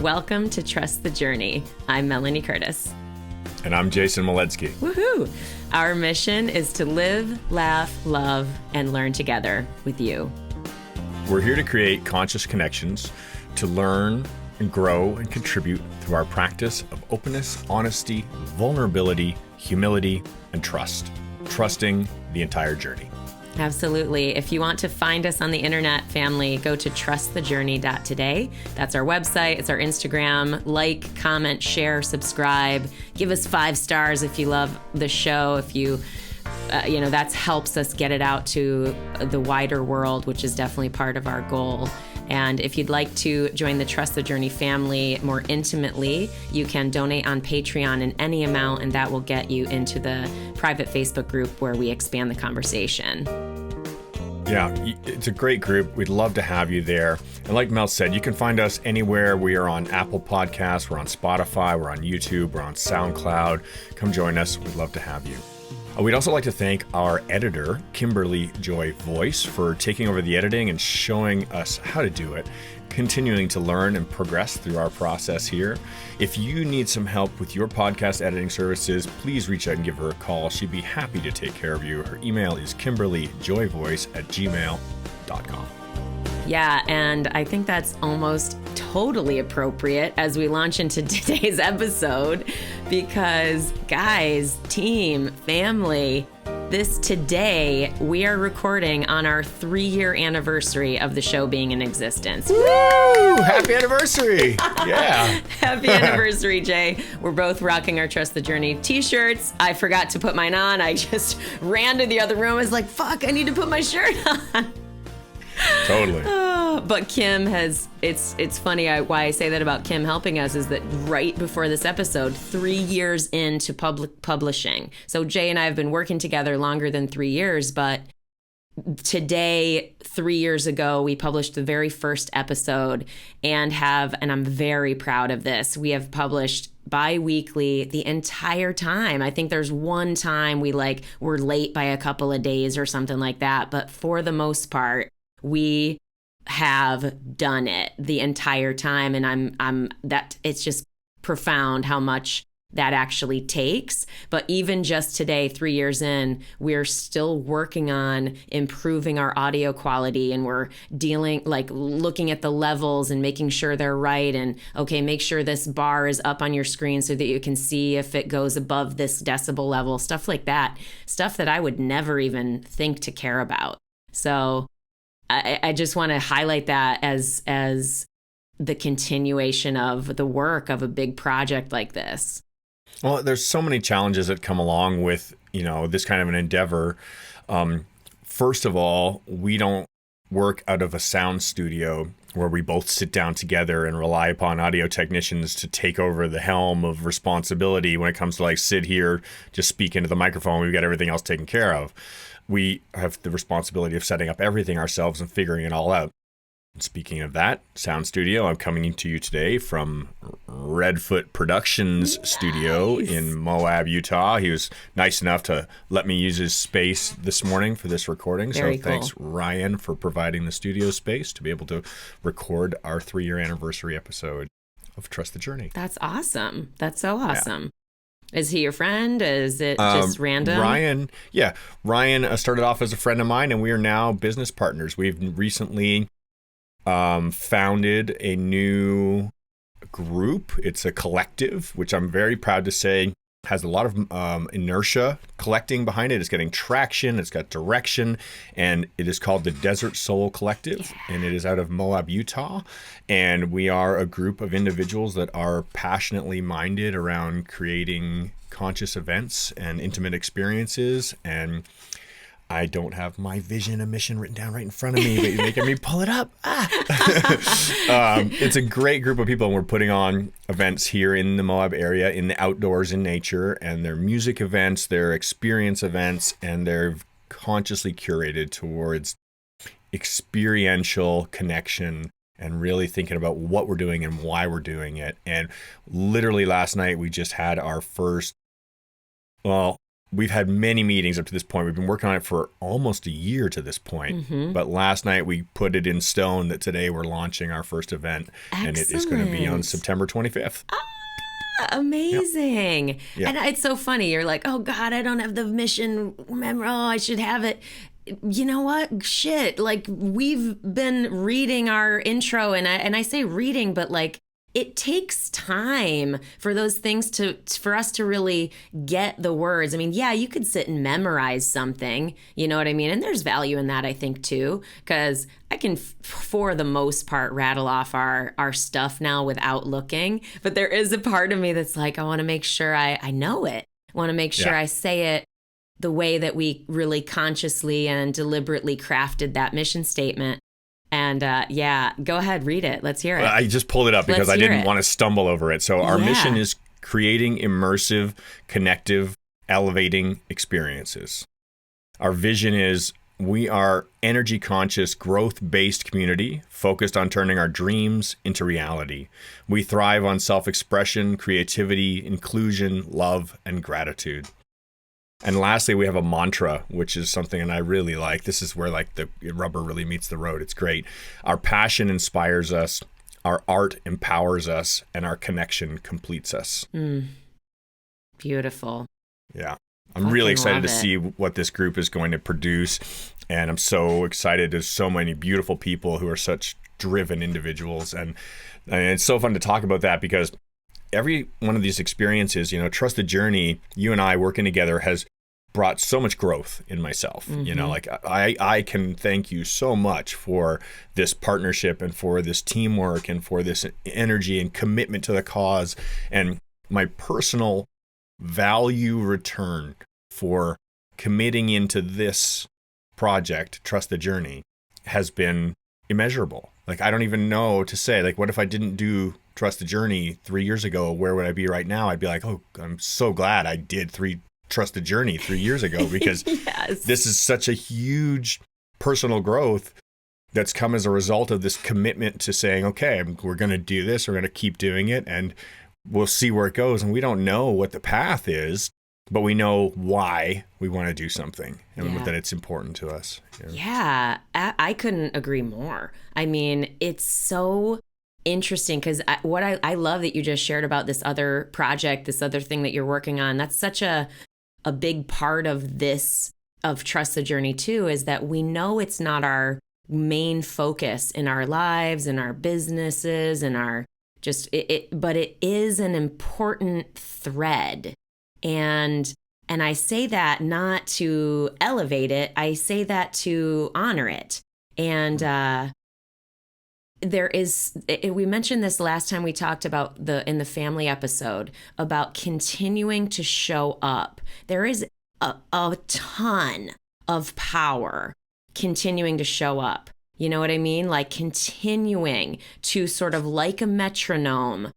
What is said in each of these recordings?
Welcome to Trust the Journey. I'm Melanie Curtis. And I'm jasonmoledzki. Woohoo! Our mission is to live, laugh, love, and learn together with you. We're here to create conscious connections, to learn and grow and contribute through our practice of openness, honesty, vulnerability, humility, and trust. Trusting the entire journey. Absolutely. If you want to find us on the internet, family, go to trustthejourney.today. That's our website. It's our Instagram. Like, comment, share, subscribe. Give us 5 stars if you love the show. If you, that helps us get it out to the wider world, which is definitely part of our goal. And if you'd like to join the Trust the Journey family more intimately, you can donate on Patreon in any amount, and that will get you into the private Facebook group where we expand the conversation. Yeah, it's a great group. We'd love to have you there. And like Mel said, you can find us anywhere. We are on Apple Podcasts, we're on Spotify, we're on YouTube, we're on SoundCloud. Come join us. We'd love to have you. We'd also like to thank our editor, Kimberly Joy Voice, for taking over the editing and showing us how to do it, continuing to learn and progress through our process here. If you need some help with your podcast editing services, please reach out and give her a call. She'd be happy to take care of you. Her email is kimberlyjoyvoice@gmail.com. Yeah, and I think that's almost totally appropriate as we launch into today's episode because, guys, team, family, today we are recording on our 3-year anniversary of the show being in existence. Woo! Happy anniversary! Yeah. Happy anniversary, Jay. We're both rocking our Trust the Journey t-shirts. I forgot to put mine on. I just ran to the other room. I was like, fuck, I need to put my shirt on. Totally. But Kim has, it's funny why I say that about Kim helping us is that right before this episode, 3 years into public publishing. So Jay and I have been working together longer than 3 years, but today, 3 years ago, we published the very first episode and I'm very proud of this. We have published bi-weekly the entire time. I think there's one time we were late by a couple of days or something like that. But for the most part, we have done it the entire time. And it's just profound how much that actually takes. But even just today, 3 years in, we're still working on improving our audio quality, and we're looking at the levels and making sure they're right. And okay, make sure this bar is up on your screen so that you can see if it goes above this decibel level, stuff like that, stuff that I would never even think to care about. So I just want to highlight that as the continuation of the work of a big project like this. Well, there's so many challenges that come along with, this kind of an endeavor. First of all, we don't work out of a sound studio where we both sit down together and rely upon audio technicians to take over the helm of responsibility when it comes to sit here, just speak into the microphone. We've got everything else taken care of. We have the responsibility of setting up everything ourselves and figuring it all out. Speaking of that, sound studio, I'm coming to you today from Redfoot Productions studio in Moab, Utah. He was nice enough to let me use his space this morning for this recording. Very cool. Thanks, Ryan, for providing the studio space to be able to record our 3-year anniversary episode of Trust the Journey. That's awesome. That's so awesome. Yeah. Is he your friend? Is it just random? Ryan started off as a friend of mine, and we are now business partners. We've recently founded a new group. It's a collective, which I'm very proud to say has a lot of inertia collecting behind it. It's getting traction. It's got direction. And it is called the Desert Soul Collective. Yeah. And it is out of Moab, Utah. And we are a group of individuals that are passionately minded around creating conscious events and intimate experiences. And I don't have my vision and mission written down right in front of me, but you're making me pull it up. It's a great group of people, and we're putting on events here in the Moab area, in the outdoors, in nature, and they're music events, they're experience events, and they're consciously curated towards experiential connection and really thinking about what we're doing and why we're doing it. And literally last night, we just had our first, we've had many meetings up to this point. We've been working on it for almost a year to this point. But last night we put it in stone that today we're launching our first event. Excellent. And it is going to be on September 25th. Amazing. Yeah. And it's so funny. You're like, oh God, I don't have the mission. Remember, oh, I should have it. You know what? Shit. Like, we've been reading our intro, and I say reading, but like, it takes time for those things for us to really get the words. I mean, yeah, you could sit and memorize something, you know what I mean? And there's value in that, I think, too, because I can, for the most part, rattle off our stuff now without looking. But there is a part of me that's like, I want to make sure I know it. I want to make sure I say it the way that we really consciously and deliberately crafted that mission statement. And go ahead, read it. Let's hear it. I just pulled it up because I didn't want to stumble over it. So our mission is creating immersive, connective, elevating experiences. Our vision is we are energy conscious, growth-based community focused on turning our dreams into reality. We thrive on self-expression, creativity, inclusion, love, and gratitude. And lastly, we have a mantra, which is something that I really like. This is where like the rubber really meets the road. It's great. Our passion inspires us, our art empowers us, and our connection completes us. Beautiful. Yeah. I'm really excited to see what this group is going to produce. And I'm so excited. There's so many beautiful people who are such driven individuals. And it's so fun to talk about that because every one of these experiences, you know, Trust the Journey, you and I working together has brought so much growth in myself. You know, like I can thank you so much for this partnership and for this teamwork and for this energy and commitment to the cause, and my personal value return for committing into this project, Trust the Journey, has been immeasurable. Like, I don't even know to say, like, what if I didn't do Trust the Journey 3 years ago? Where would I be right now? I'd be like, oh, I'm so glad I did Trust the Journey 3 years ago because this is such a huge personal growth that's come as a result of this commitment to saying, okay, we're going to do this. We're going to keep doing it and we'll see where it goes. And we don't know what the path is, but we know why we want to do something and that it's important to us. Yeah, I couldn't agree more. I mean, it's so interesting because I love that you just shared about this other project, this other thing that you're working on. That's such a big part of this, of Trust the Journey too, is that we know it's not our main focus in our lives, in our businesses, in our but it is an important thread. And I say that not to elevate it, I say that to honor it. And we mentioned this last time we talked about in the family episode about continuing to show up. There is a ton of power continuing to show up. You know what I mean? Like continuing to sort of like a metronome,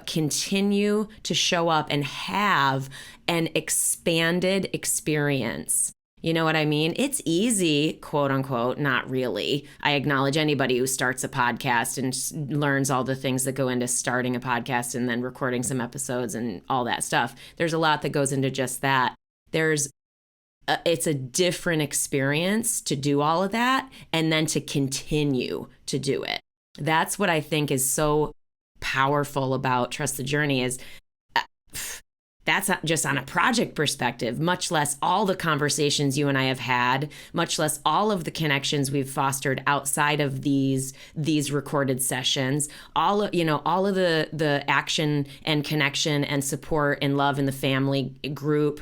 continue to show up and have an expanded experience. You know what I mean? It's easy, quote unquote, not really. I acknowledge anybody who starts a podcast and learns all the things that go into starting a podcast and then recording some episodes and all that stuff. There's a lot that goes into just that. It's a different experience to do all of that and then to continue to do it. That's what I think is so powerful about Trust the Journey is that's not just on a project perspective, much less all the conversations you and I have had, much less all of the connections we've fostered outside of these recorded sessions, all of the action and connection and support and love in the family group.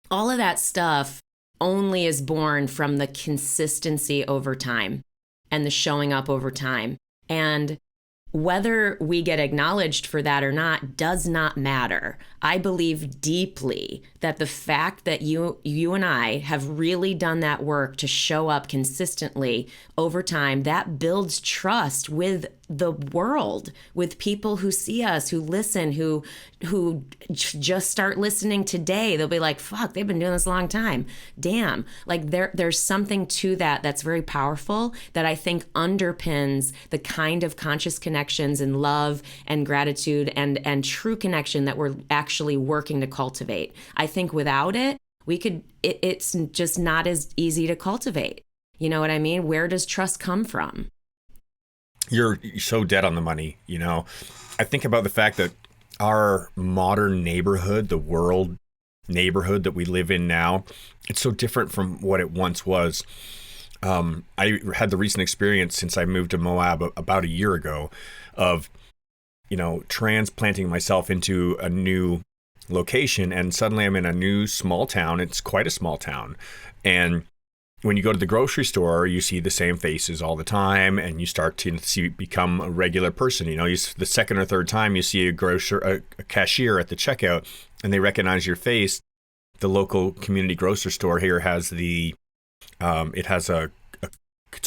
All of that stuff only is born from the consistency over time and the showing up over time. And whether we get acknowledged for that or not does not matter. I believe deeply that the fact that you and I have really done that work to show up consistently over time, that builds trust with the world with people who see us, who listen, who just start listening today. They'll be like, fuck, they've been doing this a long time. Damn. Like there's something to that that's very powerful that I think underpins the kind of conscious connections and love and gratitude and true connection that we're actually working to cultivate. I think without it, it's just not as easy to cultivate. You know what I mean? Where does trust come from? You're so dead on the money. I think about the fact that our modern neighborhood, the world neighborhood that we live in now, it's so different from what it once was. I had the recent experience since I moved to Moab about a year ago of, transplanting myself into a new location, and suddenly I'm in a new small town. It's quite a small town. And when you go to the grocery store, you see the same faces all the time, and you start to become a regular person. The second or third time you see a cashier at the checkout, and they recognize your face. The local community grocery store here has it's a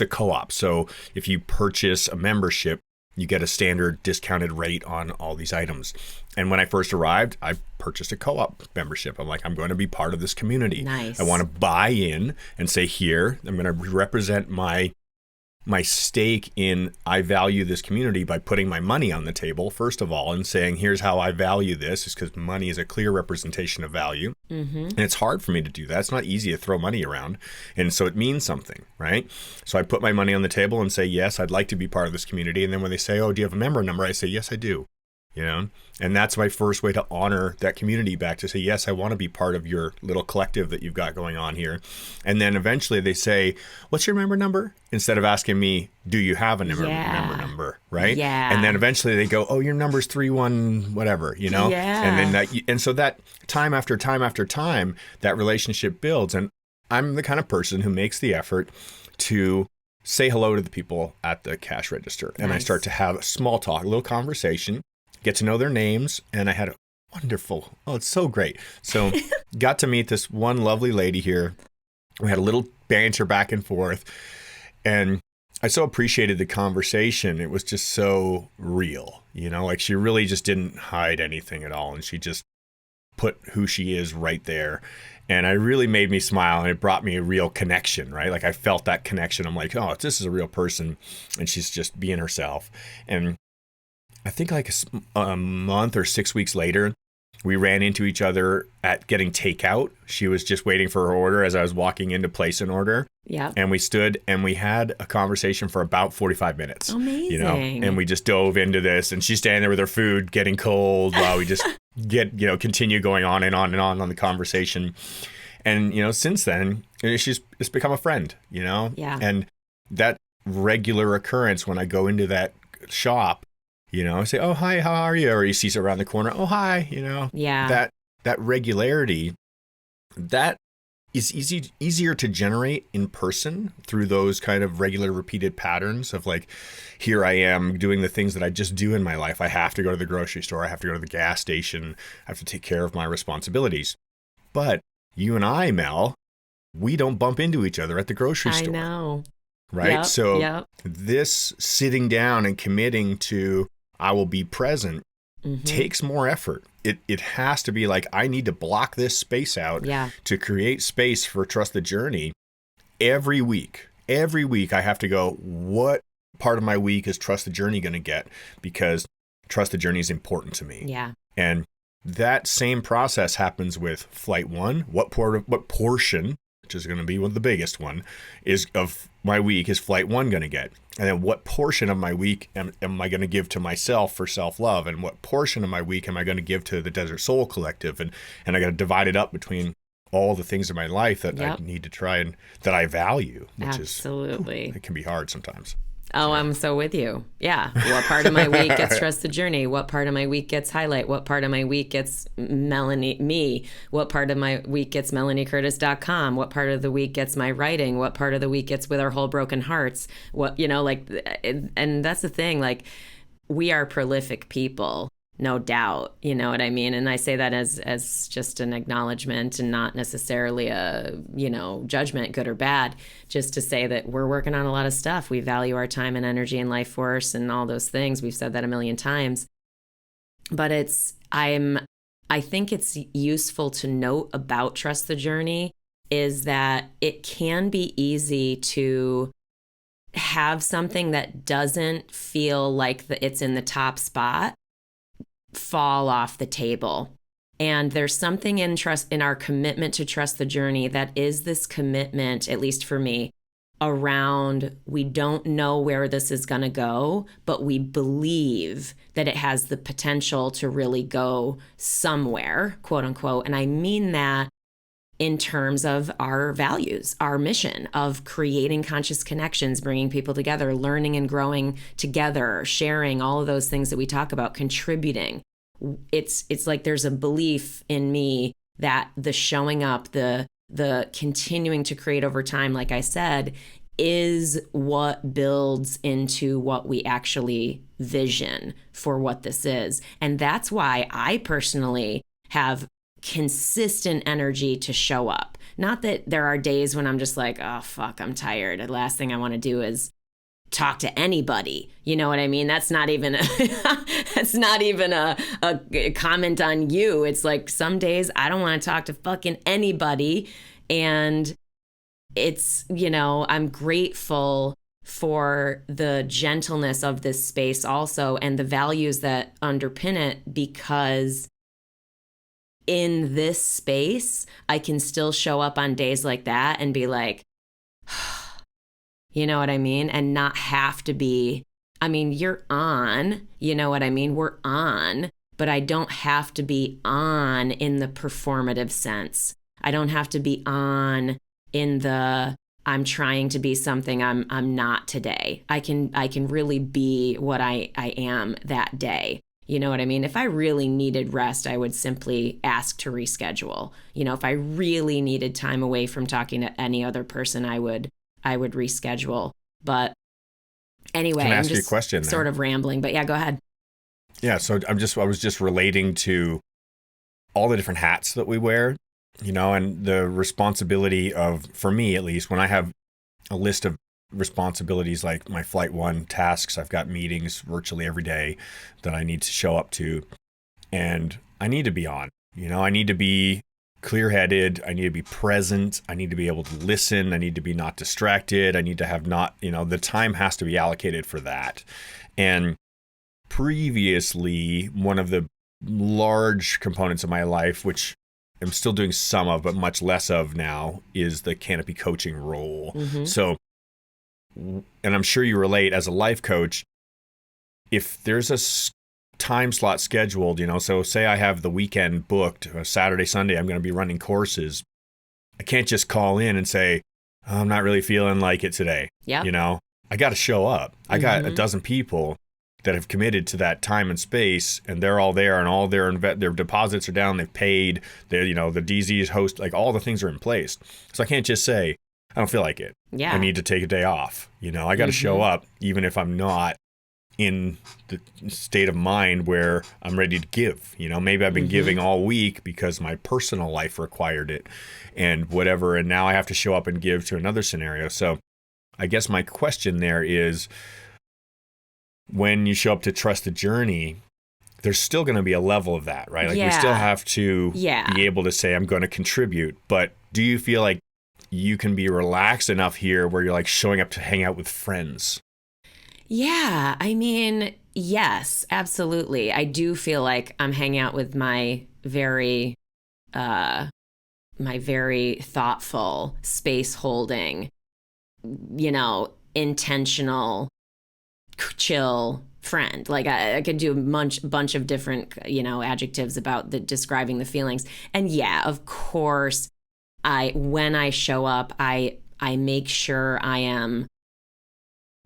co-op. So if you purchase a membership, you get a standard discounted rate on all these items. And when I first arrived, I purchased a co-op membership. I'm like, I'm going to be part of this community. Nice. I want to buy in and say, here, I'm going to represent my stake in I value this community by putting my money on the table, first of all, and saying, here's how I value this, is because money is a clear representation of value. Mm-hmm. And it's hard for me to do that. It's not easy to throw money around. And so it means something, right? So I put my money on the table and say, yes, I'd like to be part of this community. And then when they say, oh, do you have a member number? I say, yes, I do. And that's my first way to honor that community back, to say, yes, I want to be part of your little collective that you've got going on here. And then eventually they say, what's your member number? Instead of asking me, do you have a member number? Right. Yeah. And then eventually they go, oh, your number's 31, whatever, Yeah. And then so that time after time after time, that relationship builds. And I'm the kind of person who makes the effort to say hello to the people at the cash register. And I start to have a small talk, a little conversation, get to know their names. And I had it's so great. So got to meet this one lovely lady here. We had a little banter back and forth, and I so appreciated the conversation. It was just so real, like she really just didn't hide anything at all. And she just put who she is right there. And it really made me smile, and it brought me a real connection, right? Like I felt that connection. I'm like, oh, this is a real person, and she's just being herself. And I think like a month or 6 weeks later, we ran into each other at getting takeout. She was just waiting for her order as I was walking in to place an order. Yeah. And we stood and we had a conversation for about 45 minutes. Amazing. And we just dove into this, and she's standing there with her food getting cold while we just continue going on and on and on the conversation. And, since then, it's become a friend, Yeah. And that regular occurrence when I go into that shop, I say, oh, hi, how are you? Or he sees her around the corner, oh, hi, Yeah. That regularity, that is easier to generate in person through those kind of regular repeated patterns of like, here I am doing the things that I just do in my life. I have to go to the grocery store. I have to go to the gas station. I have to take care of my responsibilities. But you and I, Mel, we don't bump into each other at the grocery store. I know. Right? Yep, So yep. This sitting down and committing to I will be present takes more effort. It has to be like, I need to block this space out to create space for Trust the Journey every week. Every week I have to go, what part of my week is Trust the Journey going to get? Because Trust the Journey is important to me. Yeah. And that same process happens with Flight 1. What portion, which is going to be the biggest one, is of my week is Flight 1 going to get? And then what portion of my week am I going to give to myself for self-love? And what portion of my week am I going to give to the Desert Soul Collective? And I got to divide it up between all the things in my life that I need to try and that I value, which Absolutely. It can be hard sometimes. Oh, I'm so with you. Yeah. What part of my week gets Trust the Journey? What part of my week gets Highlight? What part of my week gets me? What part of my week gets MelanieCurtis.com? What part of the week gets my writing? What part of the week gets With Our Whole Broken Hearts? And that's the thing, like, we are prolific people. no doubt. You know what I mean? And I say that as just an acknowledgement and not necessarily a, judgment, good or bad, just to say that we're working on a lot of stuff. We value our time and energy and life force and all those things. We've said that a million times. But I think it's useful to note about Trust the Journey is that it can be easy to have something that doesn't feel like it's in the top spot fall off the table. And there's something in our commitment to trust the journey that is this commitment, at least for me, around we don't know where this is going to go, but we believe that it has the potential to really go somewhere, quote unquote. And I mean that in terms of our values, our mission of creating conscious connections, bringing people together, learning and growing together, sharing all of those things that we talk about, contributing. It's like there's a belief in me that the showing up, the continuing to create over time, like I said, is what builds into what we actually vision for what this is. And that's why I personally have consistent energy to show up. Not that there are days when I'm just like, oh, fuck, I'm tired. The last thing I want to do is talk to anybody. You know what I mean? That's not even a comment on you. It's like some days I don't want to talk to fucking anybody. And it's, I'm grateful for the gentleness of this space also and the values that underpin it, because in this space, I can still show up on days like that and be like, you know what I mean? And not have to be, you're on, you know what I mean? We're on, but I don't have to be on in the performative sense. I don't have to be on in the I'm trying to be something I'm not today. I can really be what I am that day. You know what I mean? If I really needed rest, I would simply ask to reschedule. If I really needed time away from talking to any other person, I would reschedule. But anyway, Can I I'm ask just you a question sort there? of rambling, but yeah, go ahead. Yeah, so I was just relating to all the different hats that we wear, and the responsibility of, for me at least, when I have a list of responsibilities like my flight one tasks, I've got meetings virtually every day that I need to show up to, and I need to be on. I need to be clear-headed. I need to be present. I need to be able to listen. I need to be not distracted. I need to have the time has to be allocated for that. And previously, one of the large components of my life, which I'm still doing some of, but much less of now, is the canopy coaching role. Mm-hmm. So, and I'm sure you relate as a life coach, if there's a time slot scheduled, so say I have the weekend booked, Saturday, Sunday, I'm going to be running courses. I can't just call in and say, oh, I'm not really feeling like it today. Yeah. I got to show up. I got a dozen people that have committed to that time and space, and they're all there, and all their deposits are down. They've paid. The DZs host, like all the things are in place. So I can't just say, I don't feel like it. Yeah. I need to take a day off. I got to show up, even if I'm not in the state of mind where I'm ready to give. Maybe I've been giving all week because my personal life required it and whatever, and now I have to show up and give to another scenario. So I guess my question there is, when you show up to trust the journey, there's still going to be a level of that, right? Like we still have to be able to say, I'm going to contribute. But do you feel like you can be relaxed enough here where you're like showing up to hang out with friends? Yeah, yes, absolutely. I do feel like I'm hanging out with my very thoughtful, space holding, intentional, chill friend. Like I could do a bunch of different, adjectives about describing the feelings. And yeah, of course, when I show up, I make sure I am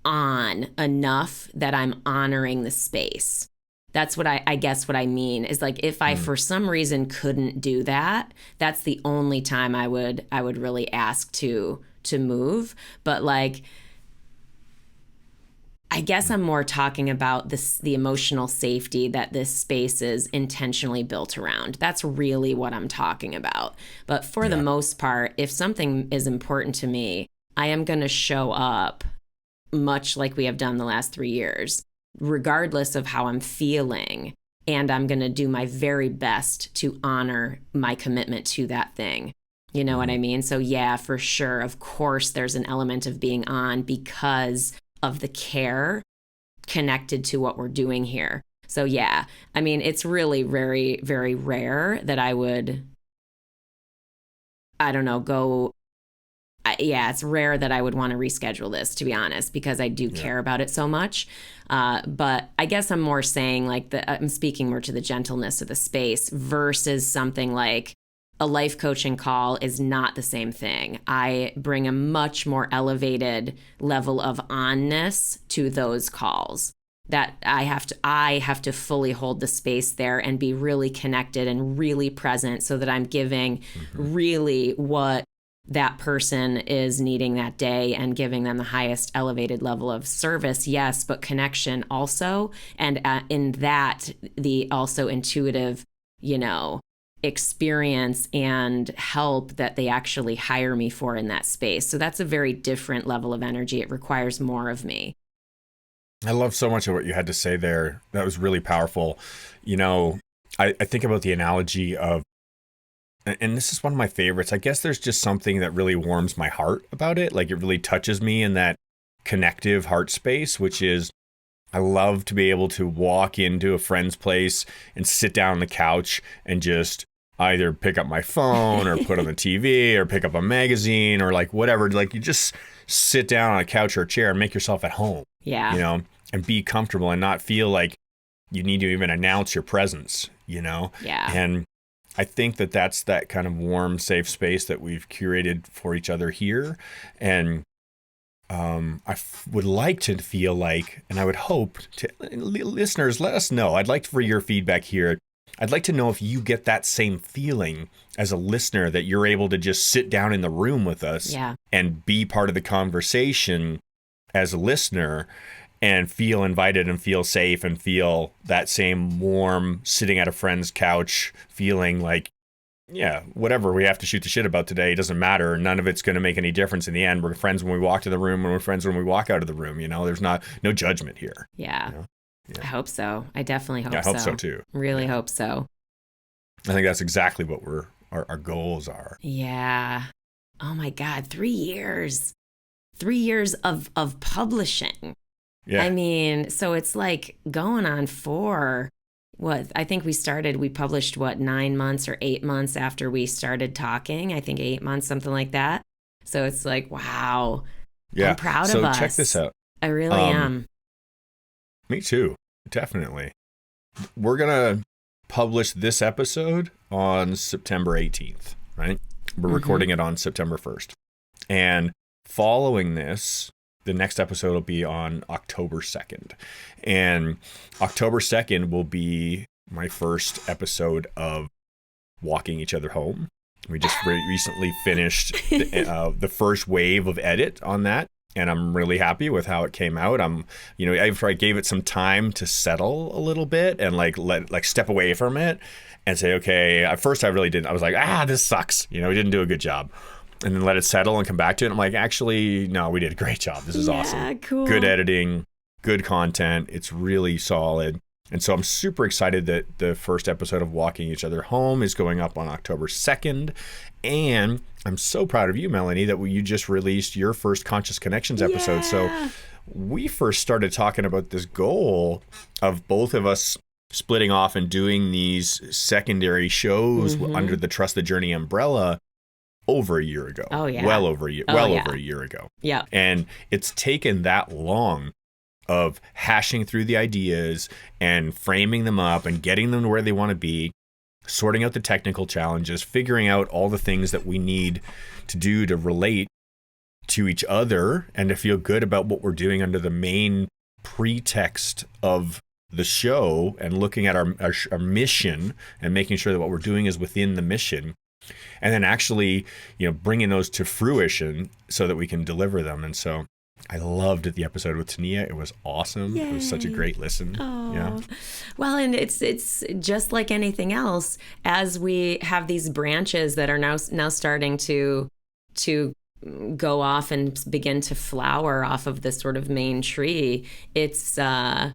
on enough that I'm honoring the space. That's what I guess what I mean is like, if I for some reason couldn't do that, that's the only time I would really ask to move. But like, I guess I'm more talking about the emotional safety that this space is intentionally built around. That's really what I'm talking about. But for the most part, if something is important to me, I am going to show up much like we have done the last 3 years, regardless of how I'm feeling. And I'm going to do my very best to honor my commitment to that thing. You know what I mean? So yeah, for sure. Of course, there's an element of being on because of the care connected to what we're doing here. So yeah, I mean, it's really very, very rare that I would, I don't know, it's rare that I would want to reschedule this, to be honest, because I do care about it so much. But I guess I'm more saying I'm speaking more to the gentleness of the space versus something like a life coaching call is not the same thing. I bring a much more elevated level of onness to those calls that I have to fully hold the space there and be really connected and really present so that I'm giving really what that person is needing that day and giving them the highest elevated level of service. Yes, but connection also. And in that, the also intuitive, experience and help that they actually hire me for in that space. So that's a very different level of energy. It requires more of me. I love so much of what you had to say there. That was really powerful. I think about the analogy of, and this is one of my favorites. I guess there's just something that really warms my heart about it. Like it really touches me in that connective heart space, which is I love to be able to walk into a friend's place and sit down on the couch and just either pick up my phone or put on the TV or pick up a magazine or like whatever. Like you just sit down on a couch or a chair and make yourself at home. Yeah. And be comfortable and not feel like you need to even announce your presence, Yeah. And I think that that's that kind of warm, safe space that we've curated for each other here. And would like to feel like, and I would hope to, listeners, let us know. I'd like for your feedback here. I'd like to know if you get that same feeling as a listener that you're able to just sit down in the room with us and be part of the conversation as a listener and feel invited and feel safe and feel that same warm sitting at a friend's couch feeling like, whatever we have to shoot the shit about today doesn't matter. None of it's going to make any difference in the end. We're friends when we walk to the room and we're friends when we walk out of the room. There's no judgment here. Yeah. I hope so. I definitely hope so. I hope so too. Really hope so. I think that's exactly what our goals are. Yeah. Oh my God. 3 years. 3 years of publishing. Yeah. I mean, so it's like going on 4. I think we published 9 months or 8 months after we started talking. I think 8 months, something like that. So it's like, wow. Yeah. I'm proud of us. So check this out. I really am. Me too. Definitely. We're going to publish this episode on September 18th, right? We're recording it on September 1st. And following this, the next episode will be on October 2nd. And October 2nd will be my first episode of Walking Each Other Home. We just recently finished the first wave of edit on that. And I'm really happy with how it came out. After I gave it some time to settle a little bit and step away from it and say, okay, at first I really didn't. I was like, this sucks. We didn't do a good job. And then let it settle and come back to it. I'm like, actually, no, we did a great job. This is awesome. Cool. Good editing, good content. It's really solid. And so I'm super excited that the first episode of Walking Each Other Home is going up on October 2nd. And I'm so proud of you, Melanie, that you just released your first Conscious Connections episode. So we first started talking about this goal of both of us splitting off and doing these secondary shows under the Trust the Journey umbrella over a year ago. Oh, yeah. Over a year ago. Yeah. And it's taken that long of hashing through the ideas and framing them up and getting them to where they want to be, sorting out the technical challenges, figuring out all the things that we need to do to relate to each other and to feel good about what we're doing under the main pretext of the show and looking at our mission and making sure that what we're doing is within the mission. And then actually, bringing those to fruition so that we can deliver them. And so I loved the episode with Tania. It was awesome. Yay. It was such a great listen. Oh. Yeah. Well, and it's just like anything else, as we have these branches that are now starting to go off and begin to flower off of this sort of main tree. It's there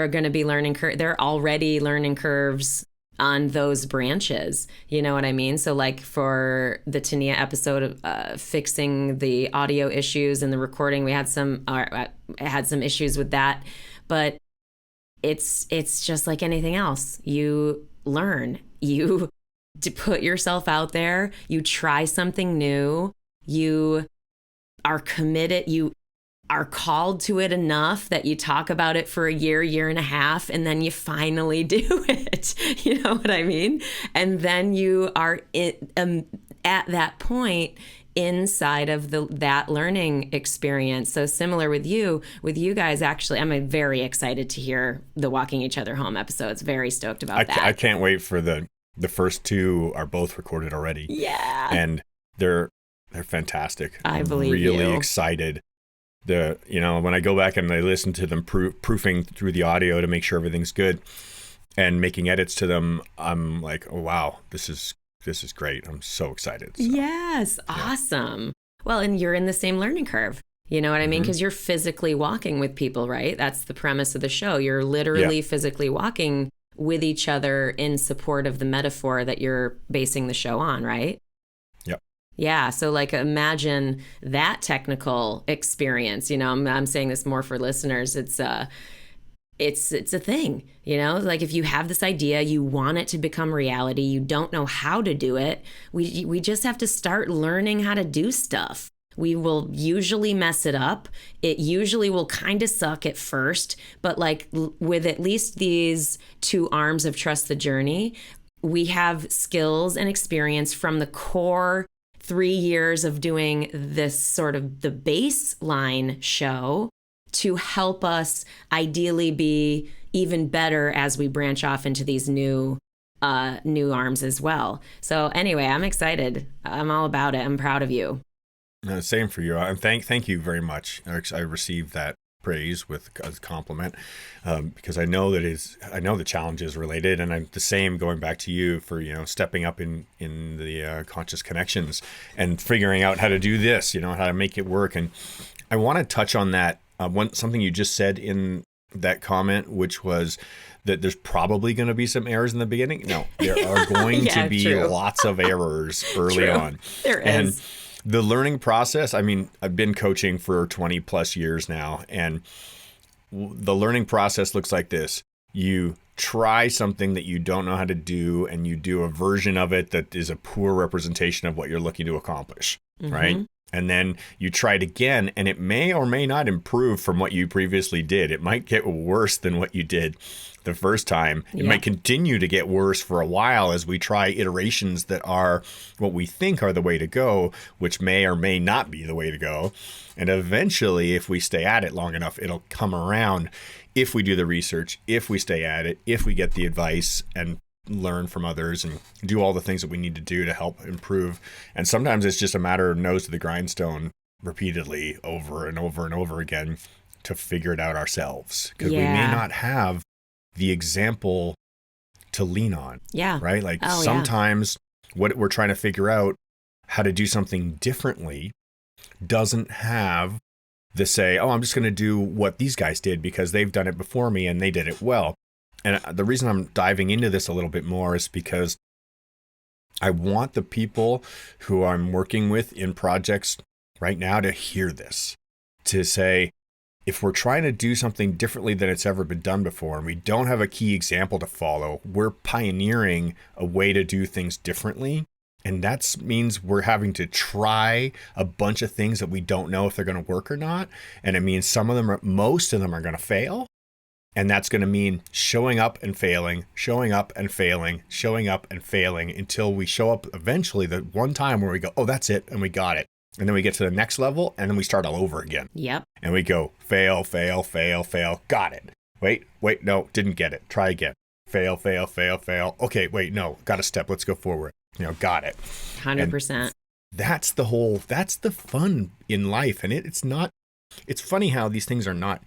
are going to be there are already learning curves on those branches. You know what I mean? So like for the Tania episode, fixing the audio issues and the recording, we had some issues with that, but it's just like anything else. You learn, you to put yourself out there, you try something new, you are committed, you are called to it enough that you talk about it for a year and a half, and then you finally do it. You know what I mean? And then you are at that point inside of that learning experience. So similar with you guys, actually, I'm very excited to hear the Walking Each Other Home episodes. Very stoked about that. I can't wait for the first two are both recorded already. Yeah. And they're fantastic. I believe really excited. When I go back and I listen to them proofing through the audio to make sure everything's good and making edits to them, I'm like, oh wow, this is great. I'm so excited. So, yes, awesome. Well, and you're in the same learning curve. You know what I mean? Because you're physically walking with people, right? That's the premise of the show. You're literally physically walking with each other in support of the metaphor that you're basing the show on, right? Yep. Yeah. So like imagine that technical experience. I'm saying this more for listeners. It's a thing, like if you have this idea, you want it to become reality, you don't know how to do it. We just have to start learning how to do stuff. We will usually mess it up. It usually will kind of suck at first, but like with at least these 2 arms of Trust the Journey, we have skills and experience from the core 3 years of doing this sort of the baseline show to help us ideally be even better as we branch off into these new arms as well. So anyway, I'm excited. I'm all about it. I'm proud of you. Same for you. And thank you very much. I received that praise with a compliment because I know the challenges related, and I'm the same going back to you for stepping up in the conscious connections and figuring out how to do this, how to make it work. And I want to touch on that something you just said in that comment, which was that there's probably going to be some errors in the beginning. No, there are going to be lots of errors early on. There is. And the learning process, I mean, I've been coaching for 20 plus years now, and the learning process looks like this. You try something that you don't know how to do, and you do a version of it that is a poor representation of what you're looking to accomplish, right? And then you try it again, and it may or may not improve from what you previously did. It might get worse than what you did the first time. It might continue to get worse for a while as we try iterations that are what we think are the way to go, which may or may not be the way to go. And eventually, if we stay at it long enough, it'll come around if we do the research, if we stay at it, if we get the advice and learn from others and do all the things that we need to do to help improve. And sometimes it's just a matter of nose to the grindstone repeatedly over and over and over again to figure it out ourselves, because we may not have the example to lean on. Yeah. Right? Like sometimes what we're trying to figure out how to do something differently doesn't have the say, oh, I'm just going to do what these guys did because they've done it before me and they did it well. And the reason I'm diving into this a little bit more is because I want the people who I'm working with in projects right now to hear this, to say, if we're trying to do something differently than it's ever been done before, and we don't have a key example to follow, we're pioneering a way to do things differently. And that means we're having to try a bunch of things that we don't know if they're going to work or not. And it means most of them are going to fail. And that's going to mean showing up and failing, showing up and failing, showing up and failing until we show up eventually the one time where we go, oh, that's it. And we got it. And then we get to the next level and then we start all over again. Yep. And we go fail, fail, fail, fail. Got it. Wait, no, didn't get it. Try again. Fail, fail, fail, fail. Okay, wait, no, got a step. Let's go forward. Got it. 100%. that's the fun in life. And it's funny how these things are not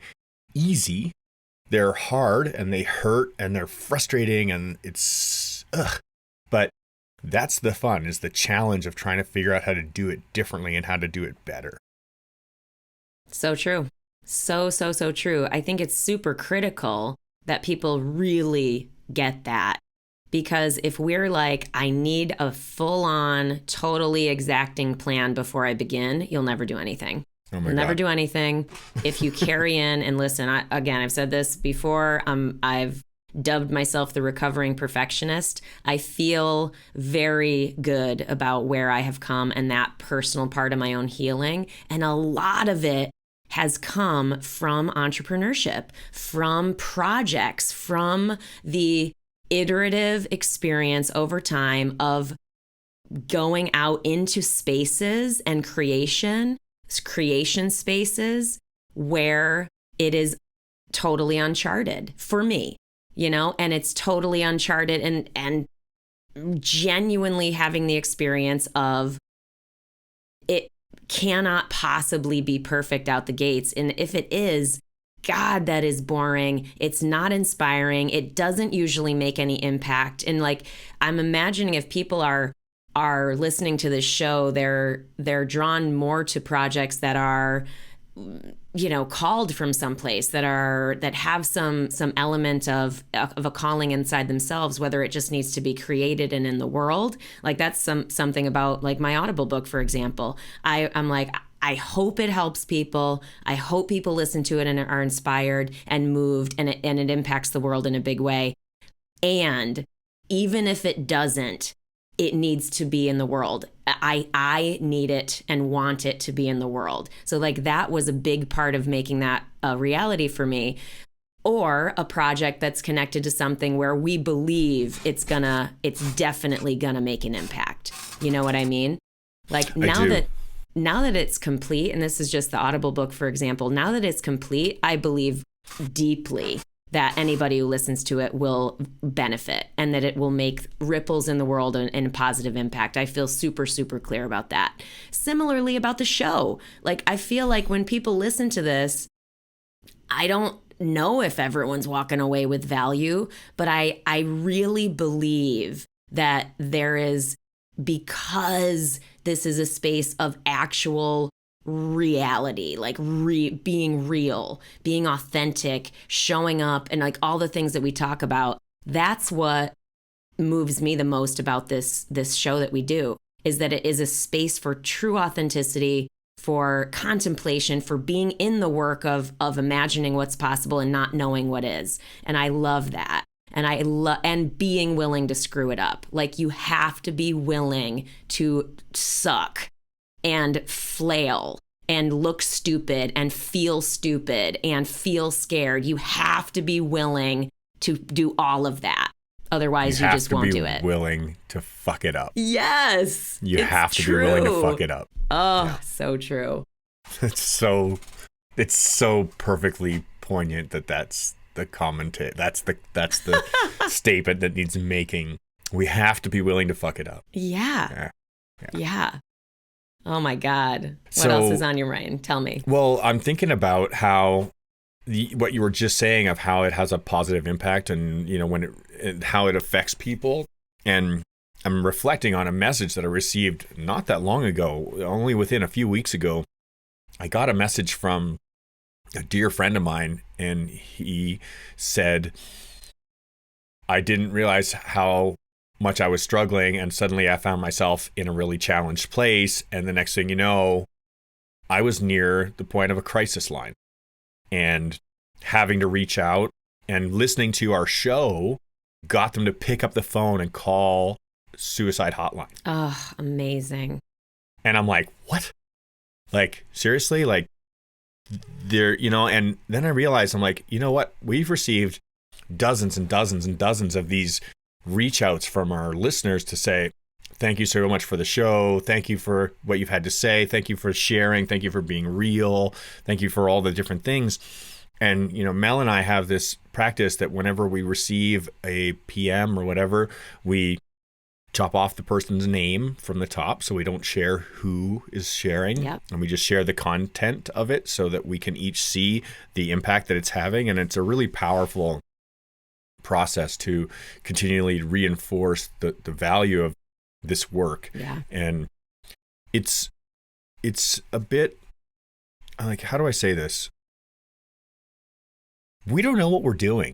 easy. They're hard and they hurt and they're frustrating and but that's the fun, is the challenge of trying to figure out how to do it differently and how to do it better. So true. So true. I think it's super critical that people really get that. Because if we're like, I need a full-on, totally exacting plan before I begin, you'll never do anything. Oh my You'll never God. do anything. If you carry in and listen, I've said this before, I've dubbed myself the recovering perfectionist. I feel very good about where I have come and that personal part of my own healing. And a lot of it has come from entrepreneurship, from projects, from the iterative experience over time of going out into spaces and creation spaces where it is totally uncharted for me, and it's totally uncharted and genuinely having the experience of it cannot possibly be perfect out the gates. And if it is, God, that is boring. It's not inspiring. It doesn't usually make any impact. And like, I'm imagining if people are listening to this show, they're drawn more to projects that are, called from someplace, that have some element of a calling inside themselves, whether it just needs to be created and in the world. Like that's something about like my Audible book, for example. I'm like, I hope it helps people. I hope people listen to it and are inspired and moved, and it impacts the world in a big way. And even if it doesn't, it needs to be in the world. I need it and want it to be in the world. So like that was a big part of making that a reality for me. Or a project that's connected to something where we believe it's definitely gonna make an impact. You know what I mean? Like now that it's complete, and this is just the Audible book, for example, now that it's complete, I believe deeply that anybody who listens to it will benefit and that it will make ripples in the world and a positive impact. I feel super, super clear about that. Similarly about the show. Like, I feel like when people listen to this, I don't know if everyone's walking away with value, but I really believe that there is, because this is a space of actual reality, like being real, being authentic, showing up, and like all the things that we talk about. That's what moves me the most about this show that we do, is that it is a space for true authenticity, for contemplation, for being in the work of imagining what's possible and not knowing what is. And I love that. And and being willing to screw it up. Like, you have to be willing to suck and flail and look stupid and feel scared. You have to be willing to do all of that. Otherwise, you just won't do it. You have to be willing to fuck it up. Yes. You have to be willing to fuck it up. Oh, yeah. So true. It's so perfectly poignant that's the commentary. That's the statement that needs making. We have to be willing to fuck it up. Yeah. Oh my God. What else is on your mind? Tell me. Well, I'm thinking about how what you were just saying of how it has a positive impact, and how it affects people. And I'm reflecting on a message that I received not that long ago, only within a few weeks ago. I got a message from a dear friend of mine, and he said, I didn't realize how much I was struggling, and suddenly I found myself in a really challenged place. And the next thing you know, I was near the point of a crisis line, and having to reach out, and listening to our show got them to pick up the phone and call suicide hotline. Oh, amazing. And I'm like, what? Like, seriously? Like, there, and then I realized, I'm like, you know what? We've received dozens and dozens and dozens of these reach outs from our listeners to say, thank you so much for the show. Thank you for what you've had to say. Thank you for sharing. Thank you for being real. Thank you for all the different things. And, Mel and I have this practice that whenever we receive a PM or whatever, we chop off the person's name from the top so we don't share who is sharing. Yep. And we just share the content of it so that we can each see the impact that it's having. And it's a really powerful process to continually reinforce the value of this work. Yeah. And it's a bit like, how do I say this? We don't know what we're doing,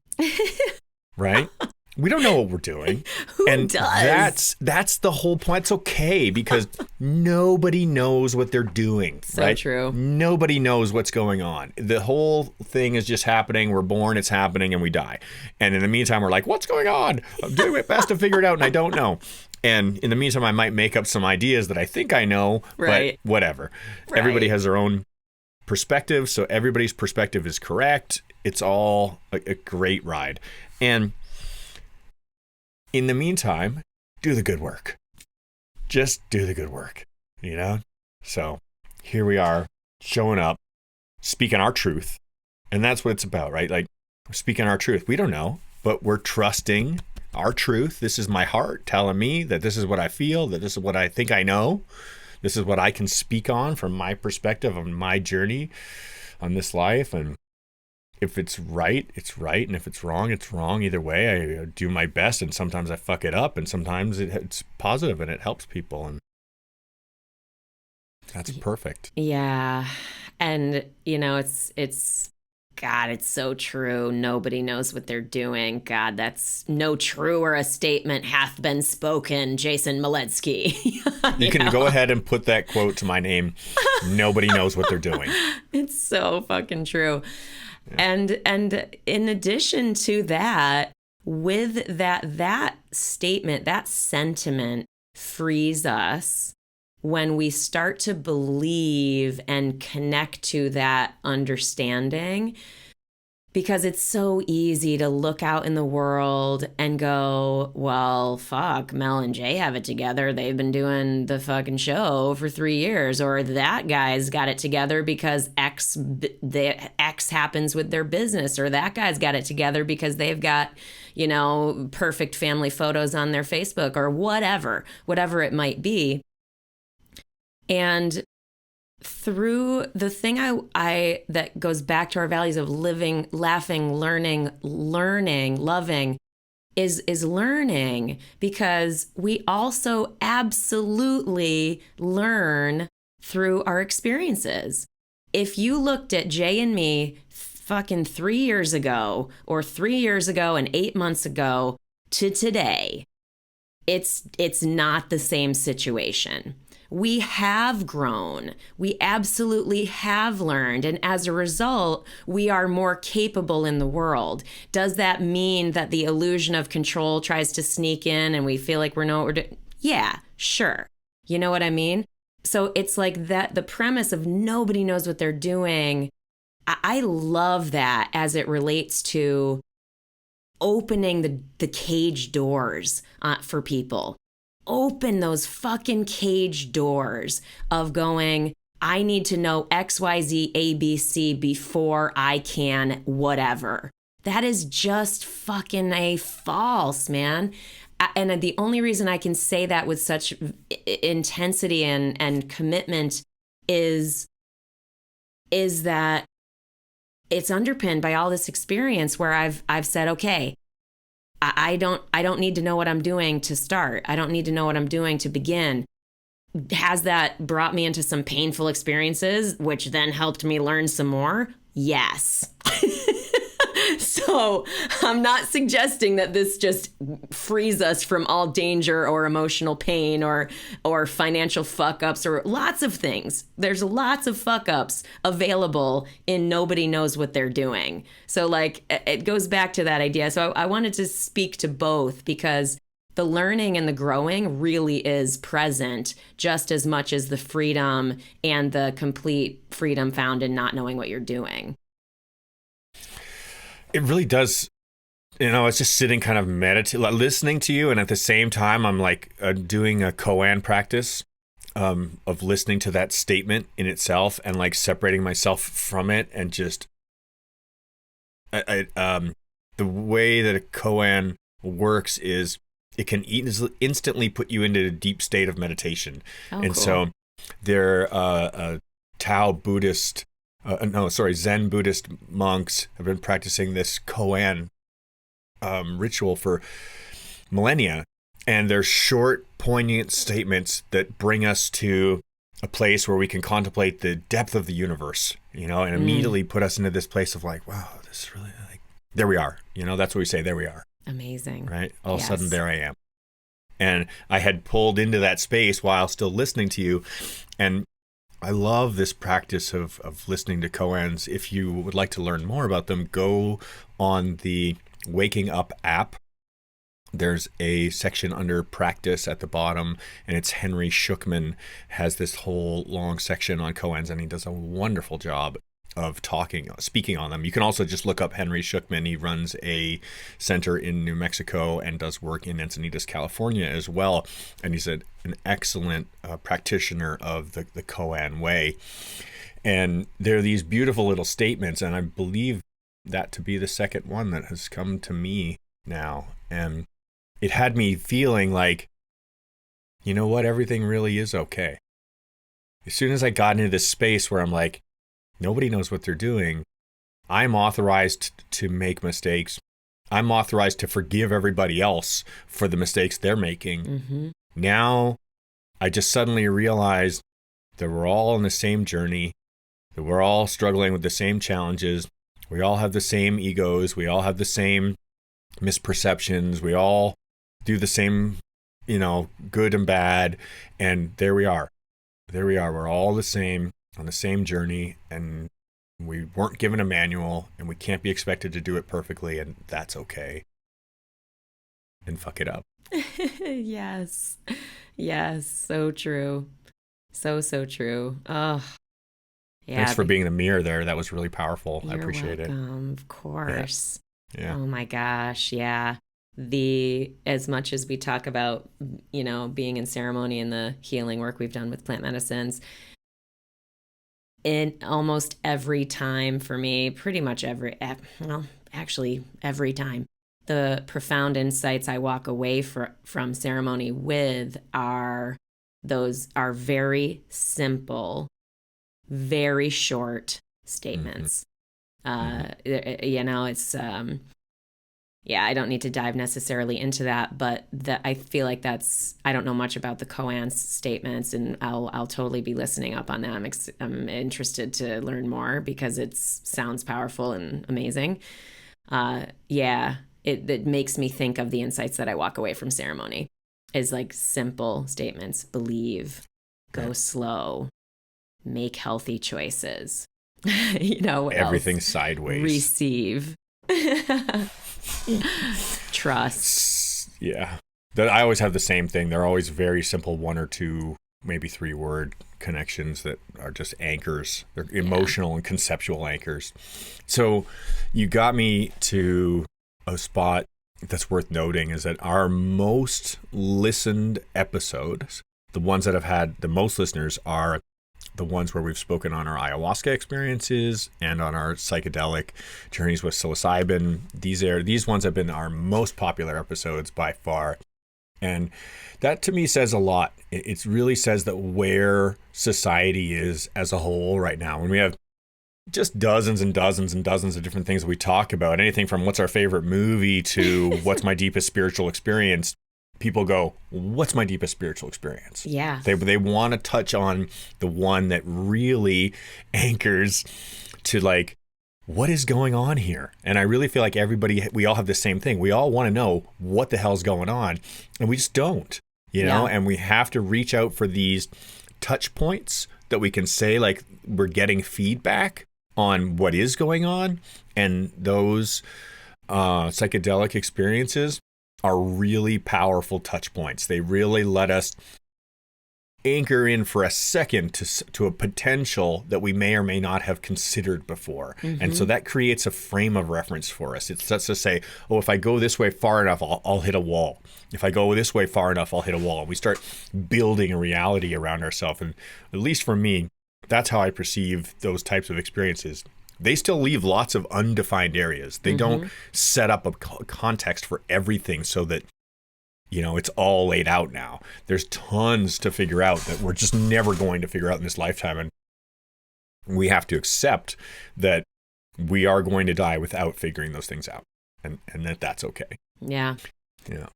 right? We don't know what we're doing. Who does? That's the whole point. It's okay because nobody knows what they're doing. So right? true. Nobody knows what's going on. The whole thing is just happening. We're born, it's happening, and we die. And in the meantime, we're like, what's going on? I'm doing my best to figure it out, and I don't know. And in the meantime, I might make up some ideas that I think I know, right. But whatever. Right. Everybody has their own perspective, so everybody's perspective is correct. It's all a great ride. And in the meantime, do the good work. Just do the good work, you know? So here we are, showing up, speaking our truth. And that's what it's about, right? Like, we're speaking our truth. We don't know, but we're trusting our truth. This is my heart telling me that this is what I feel, that this is what I think I know. This is what I can speak on from my perspective on my journey on this life. And if it's right, it's right. And if it's wrong, it's wrong. Either way, I do my best. And sometimes I fuck it up. And sometimes it's positive and it helps people. And that's perfect. Yeah. And, you know, it's God, it's so true. Nobody knows what they're doing. God, that's no truer a statement hath been spoken, Jasonmoledzki. You can go ahead and put that quote to my name. Nobody knows what they're doing. It's so fucking true. Yeah. And in addition to that, with that statement, that sentiment frees us when we start to believe and connect to that understanding, because it's so easy to look out in the world and go, well, fuck, Mel and Jay have it together. They've been doing the fucking show for 3 years. Or that guy's got it together because X happens with their business. Or that guy's got it together because they've got, you know, perfect family photos on their Facebook or whatever it might be. And through the thing I that goes back to our values of living, laughing, learning, loving is learning, because we also absolutely learn through our experiences. If you looked at Jay and me fucking 3 years ago, or 3 years ago and 8 months ago to today, it's not the same situation. We have grown. We absolutely have learned. And as a result, we are more capable in the world. Does that mean that the illusion of control tries to sneak in and we feel like we know what we're doing? Yeah, sure. You know what I mean? So it's like that, the premise of nobody knows what they're doing. I love that as it relates to opening the cage doors for people. Open those fucking cage doors of going, I need to know X, Y, Z, A, B, C before I can whatever. That is just fucking a false, man. And the only reason I can say that with such intensity and commitment is that it's underpinned by all this experience where I've said, okay, I don't need to know what I'm doing to start. I don't need to know what I'm doing to begin. Has that brought me into some painful experiences, which then helped me learn some more? Yes. So I'm not suggesting that this just frees us from all danger or emotional pain or financial fuck ups or lots of things. There's lots of fuck ups available in nobody knows what they're doing. So like it goes back to that idea. So I wanted to speak to both, because the learning and the growing really is present just as much as the freedom and the complete freedom found in not knowing what you're doing. It really does. You know, it's just sitting kind of listening to you. And at the same time, I'm like doing a Koan practice of listening to that statement in itself and like separating myself from it. And just the way that a Koan works is it can instantly put you into a deep state of meditation. Oh, and cool. so they're Zen Buddhist monks have been practicing this Koan ritual for millennia. And they're short, poignant statements that bring us to a place where we can contemplate the depth of the universe, and immediately put us into this place of like, wow, this is really like, there we are. That's what we say, there we are. Amazing. Right? All of a sudden, there I am. And I had pulled into that space while still listening to you. And I love this practice of listening to koans. If you would like to learn more about them, go on the Waking Up app. There's a section under practice at the bottom, and it's Henry Shookman has this whole long section on koans, and he does a wonderful job of speaking on them. You can also just look up Henry Shookman. He runs a center in New Mexico and does work in Encinitas, California as well. And he's an excellent practitioner of the Koan way. And there are these beautiful little statements, and I believe that to be the second one that has come to me now. And it had me feeling like, you know what, everything really is okay. As soon as I got into this space where I'm like, nobody knows what they're doing, I'm authorized to make mistakes. I'm authorized to forgive everybody else for the mistakes they're making. Mm-hmm. Now, I just suddenly realized that we're all on the same journey, that we're all struggling with the same challenges. We all have the same egos. We all have the same misperceptions. We all do the same, good and bad. And there we are. There we are. We're all the same, on the same journey. And we weren't given a manual, and we can't be expected to do it perfectly. And that's okay. And fuck it up. Yes. Yes. So true. So true. Oh, yeah. Thanks for being the mirror there. That was really powerful. I You're appreciate welcome. Of course. Yeah. Oh my gosh. Yeah. As much as we talk about, being in ceremony and the healing work we've done with plant medicines, in almost every time for me, pretty much every time, the profound insights I walk away from ceremony with are very simple, very short statements. It's I don't need to dive necessarily into that, but I feel like I don't know much about the Koan statements, and I'll totally be listening up on that. I'm interested to learn more because it sounds powerful and amazing. It makes me think of the insights that I walk away from ceremony is like simple statements: believe, go slow, make healthy choices. Everything sideways. Receive. Trust. Yeah. I always have the same thing. They're always very simple, 1 or 2, maybe 3 word connections that are just anchors. They're emotional and conceptual anchors. So you got me to a spot that's worth noting is that our most listened episodes, the ones that have had the most listeners, are the ones where we've spoken on our ayahuasca experiences and on our psychedelic journeys with psilocybin. These ones have been our most popular episodes by far. And that to me says a lot. It really says that where society is as a whole right now, when we have just dozens and dozens and dozens of different things that we talk about, anything from what's our favorite movie to what's my deepest spiritual experience, people go, what's my deepest spiritual experience? Yeah. They want to touch on the one that really anchors to like, what is going on here? And I really feel like we all have the same thing. We all want to know what the hell's going on, and we just don't, know, and we have to reach out for these touch points that we can say, like, we're getting feedback on what is going on. And those psychedelic experiences are really powerful touch points. They really let us anchor in for a second to a potential that we may or may not have considered before. Mm-hmm. And so that creates a frame of reference for us. It starts to say, oh, if I go this way far enough, I'll hit a wall. If I go this way far enough, I'll hit a wall. And we start building a reality around ourselves. And at least for me, that's how I perceive those types of experiences. They still leave lots of undefined areas. They don't set up a context for everything so that it's all laid out now. There's tons to figure out that we're just never going to figure out in this lifetime. And we have to accept that we are going to die without figuring those things out, and that's okay. Yeah. Yeah.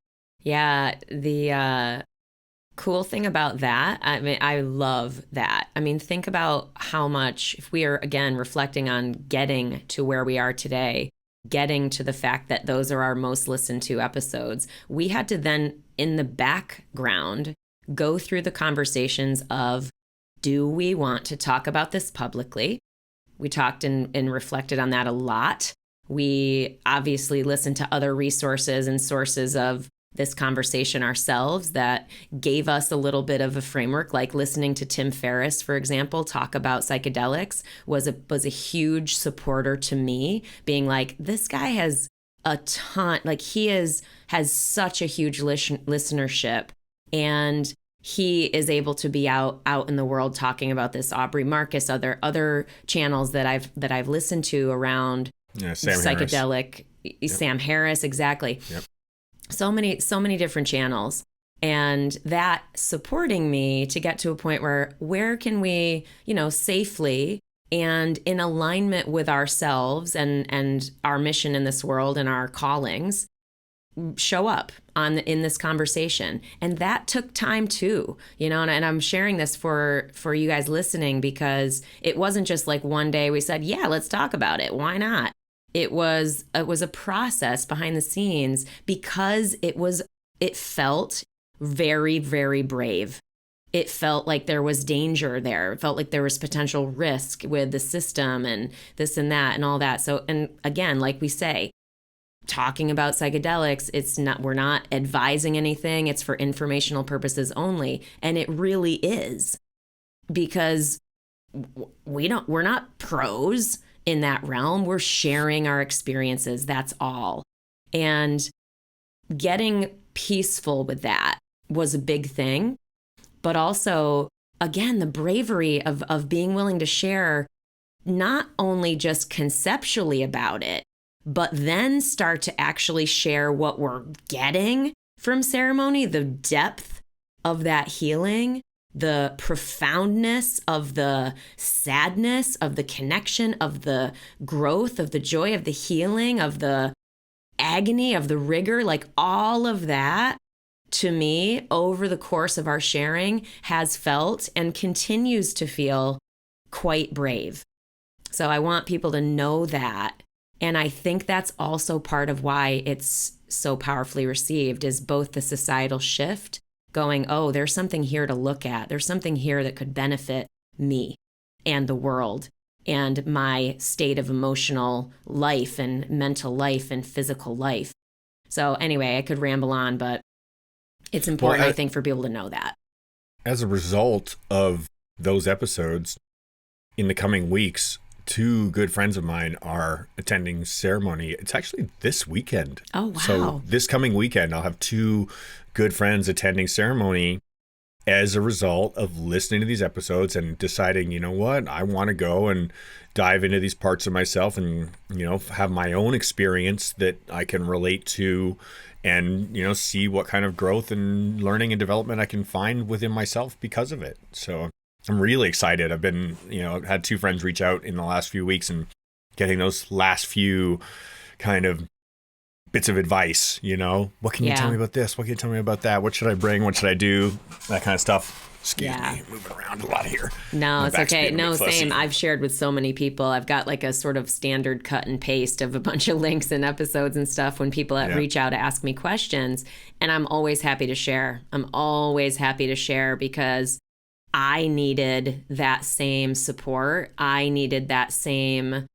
Yeah. The cool thing about that, I mean, I love that. I mean, think about how much, if we are, again, reflecting on getting to where we are today, getting to the fact that those are our most listened to episodes, we had to then, in the background, go through the conversations of, do we want to talk about this publicly? We talked and reflected on that a lot. We obviously listened to other resources and sources of this conversation ourselves that gave us a little bit of a framework, like listening to Tim Ferriss, for example, talk about psychedelics was a huge supporter to me, being like, this guy has a ton, like has such a huge listenership, and he is able to be out in the world talking about this. Aubrey Marcus, other channels that I've listened to around psychedelic, Harris. Sam Harris, exactly. Yep. So many different channels, and that supporting me to get to a point where can we, safely and in alignment with ourselves and our mission in this world and our callings, show up in this conversation. And that took time too, and I'm sharing this for you guys listening, because it wasn't just like one day we said, yeah, let's talk about it. Why not? It was a process behind the scenes, because it felt very, very brave. It felt like there was danger there. It felt like there was potential risk with the system and this and that and all that. So, and again, like we say, talking about psychedelics, we're not advising anything. It's for informational purposes only. And it really is, because we're not pros in that realm. We're sharing our experiences. That's all. And getting peaceful with that was a big thing. But also, again, the bravery of being willing to share, not only just conceptually about it, but then start to actually share what we're getting from ceremony, the depth of that healing, the profoundness of the sadness, of the connection, of the growth, of the joy, of the healing, of the agony, of the rigor, like all of that, to me, over the course of our sharing, has felt and continues to feel quite brave. So I want people to know that. And I think that's also part of why it's so powerfully received, is both the societal shift, going, oh, there's something here to look at. There's something here that could benefit me and the world and my state of emotional life and mental life and physical life. So anyway, I could ramble on, but it's important, I think, for people to know that. As a result of those episodes, in the coming weeks, 2 good friends of mine are attending ceremony. It's actually this weekend. Oh, wow. So this coming weekend, I'll have 2 good friends attending ceremony as a result of listening to these episodes and deciding, you know what, I want to go and dive into these parts of myself and, have my own experience that I can relate to and, see what kind of growth and learning and development I can find within myself because of it. So I'm really excited. I've been, I've had 2 friends reach out in the last few weeks and getting those last few kind of bits of advice, what can you tell me about this? What can you tell me about that? What should I bring? What should I do? That kind of stuff. Excuse me, moving around a lot here. No, it's okay. No, same. I've shared with so many people. I've got like a sort of standard cut and paste of a bunch of links and episodes and stuff when people reach out to ask me questions. And I'm always happy to share. Because I needed that same support. I needed that same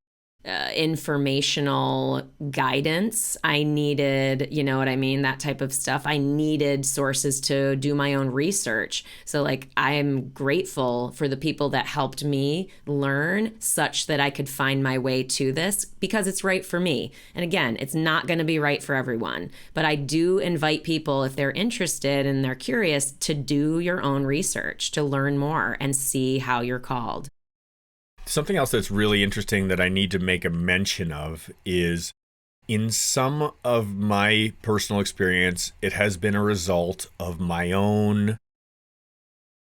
informational guidance. I needed, that type of stuff. I needed sources to do my own research. So like, I'm grateful for the people that helped me learn such that I could find my way to this, because it's right for me. And again, it's not going to be right for everyone, but I do invite people, if they're interested and they're curious, to do your own research, to learn more and see how you're called. Something else that's really interesting that I need to make a mention of is in some of my personal experience, it has been a result of my own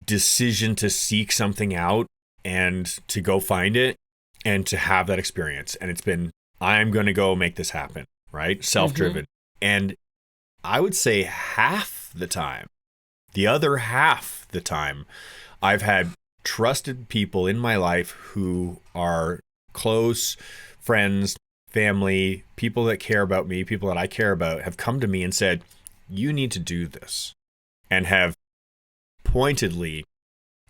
decision to seek something out and to go find it and to have that experience. And it's been, I'm going to go make this happen, right? Self-driven. And I would say half the time, the other half the time, I've had trusted people in my life who are close friends, family, people that care about me, people that I care about, have come to me and said, you need to do this, and have pointedly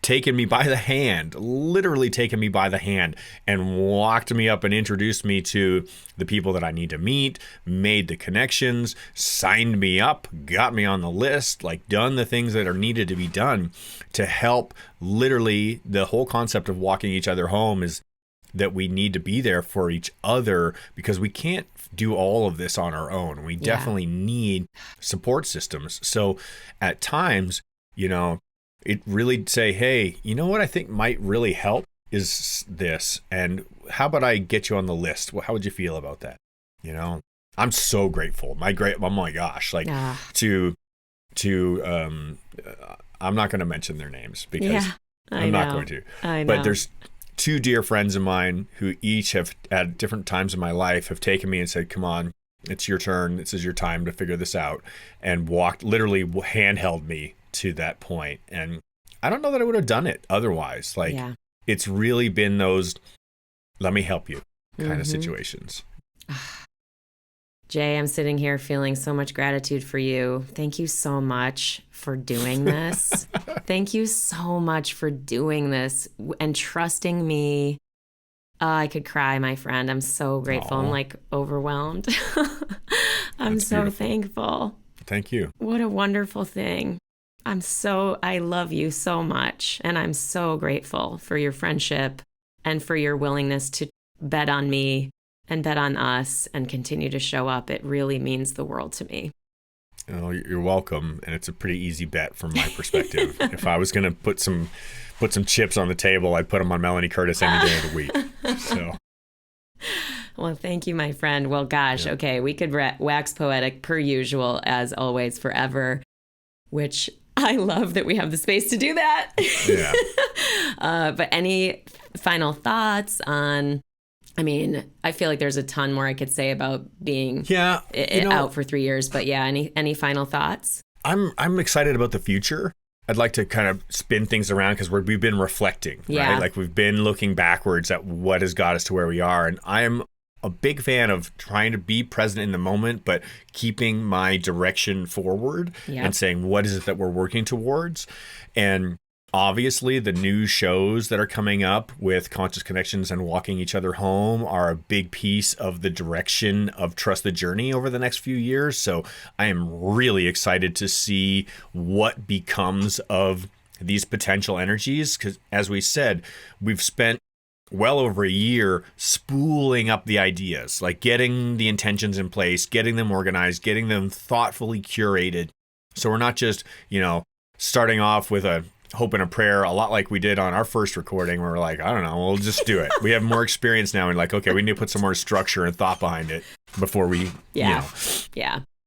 taken me by the hand, literally taken me by the hand, and walked me up and introduced me to the people that I need to meet, made the connections, signed me up, got me on the list, like done the things that are needed to be done to help. Literally, the whole concept of walking each other home is that we need to be there for each other, because we can't do all of this on our own. We definitely need support systems. So at times, it really say, hey, you know what I think might really help is this. And how about I get you on the list? How would you feel about that? I'm so grateful. Oh my gosh, I'm not going to mention their names because I'm not going to. I know. But there's two dear friends of mine who each have, at different times in my life, have taken me and said, come on, it's your turn. This is your time to figure this out. And literally handheld me to that point. And I don't know that I would have done it otherwise. It's really been those, let me help you kind of situations. Jay, I'm sitting here feeling so much gratitude for you. Thank you so much for doing this. Thank you so much for doing this and trusting me. I could cry, my friend. I'm so grateful. Aww. I'm overwhelmed. I'm so beautiful. Thankful. Thank you. What a wonderful thing. I love you so much. And I'm so grateful for your friendship and for your willingness to bet on me and bet on us and continue to show up. It really means the world to me. Oh, you're welcome. And it's a pretty easy bet from my perspective. If I was going to put some chips on the table, I'd put them on Melanie Curtis any day of the week. So. Well, thank you, my friend. Well, gosh, okay, we could wax poetic per usual, as always, forever, which I love that we have the space to do that. Yeah. But any final thoughts on, I feel like there's a ton more I could say about being out for 3 years, but any final thoughts? I'm excited about the future. I'd like to kind of spin things around because we've been reflecting, right? Like we've been looking backwards at what has got us to where we are. And I'm a big fan of trying to be present in the moment, but keeping my direction forward and saying, what is it that we're working towards? And obviously, the new shows that are coming up with Conscious Connections and Walking Each Other Home are a big piece of the direction of Trust the Journey over the next few years. So I am really excited to see what becomes of these potential energies. Because as we said, we've spent well over a year spooling up the ideas, like getting the intentions in place, getting them organized, getting them thoughtfully curated. So we're not just, starting off with a hope and a prayer, a lot like we did on our first recording, where we're like, I don't know, we'll just do it. We have more experience now, and okay, we need to put some more structure and thought behind it before we,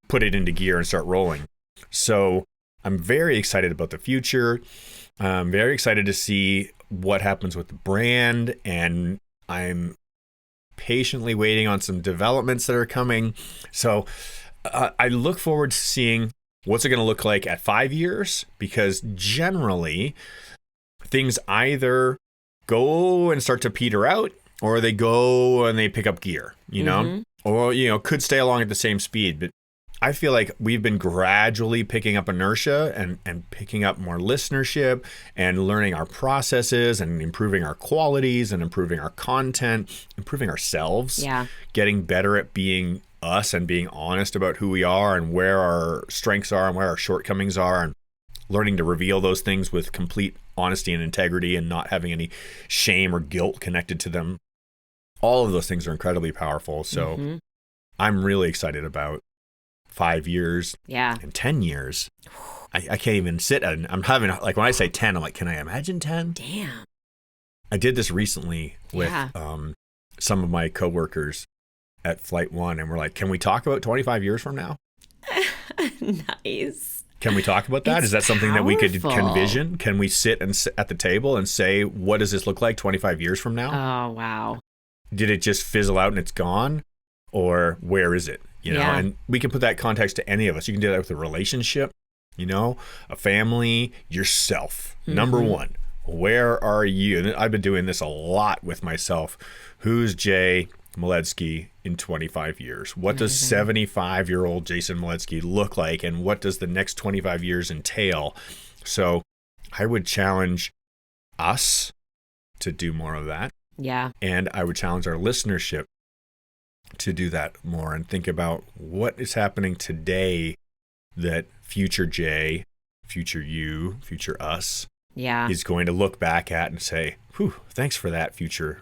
put it into gear and start rolling. So I'm very excited about the future. I'm very excited to see what happens with the brand, and I'm patiently waiting on some developments that are coming. So I look forward to seeing what's it going to look like at 5 years, because generally things either go and start to peter out, or they go and they pick up gear, or, could stay along at the same speed. But I feel like we've been gradually picking up inertia and picking up more listenership and learning our processes and improving our qualities and improving our content, improving ourselves, getting better at being us and being honest about who we are and where our strengths are and where our shortcomings are, and learning to reveal those things with complete honesty and integrity and not having any shame or guilt connected to them. All of those things are incredibly powerful. So I'm really excited about 5 years and 10 years. I can't even sit at I'm having, when I say 10, I'm like, can I imagine 10? Damn. I did this recently with some of my coworkers. at Flight One and we're like, can we talk about 25 years from now? Nice. Can we talk about that? It's Is that something that we could powerful. envision? Can we sit at the table and say, what does this look like 25 years from now? Oh, wow. Did it just fizzle out and it's gone? Or where is it? You know, Yeah. and we can put that context to any of us. You can do that with a relationship, you know, a family, yourself. Number one, where are you? And I've been doing this a lot with myself. Who's Jay Moledzki in 25 years? What does 75-year-old Jason Moledzki look like? And what does the next 25 years entail? So I would challenge us to do more of that. Yeah. And I would challenge our listenership to do that more and think about what is happening today that future Jay, future you, future us Yeah. is going to look back at and say, whew, thanks for that, future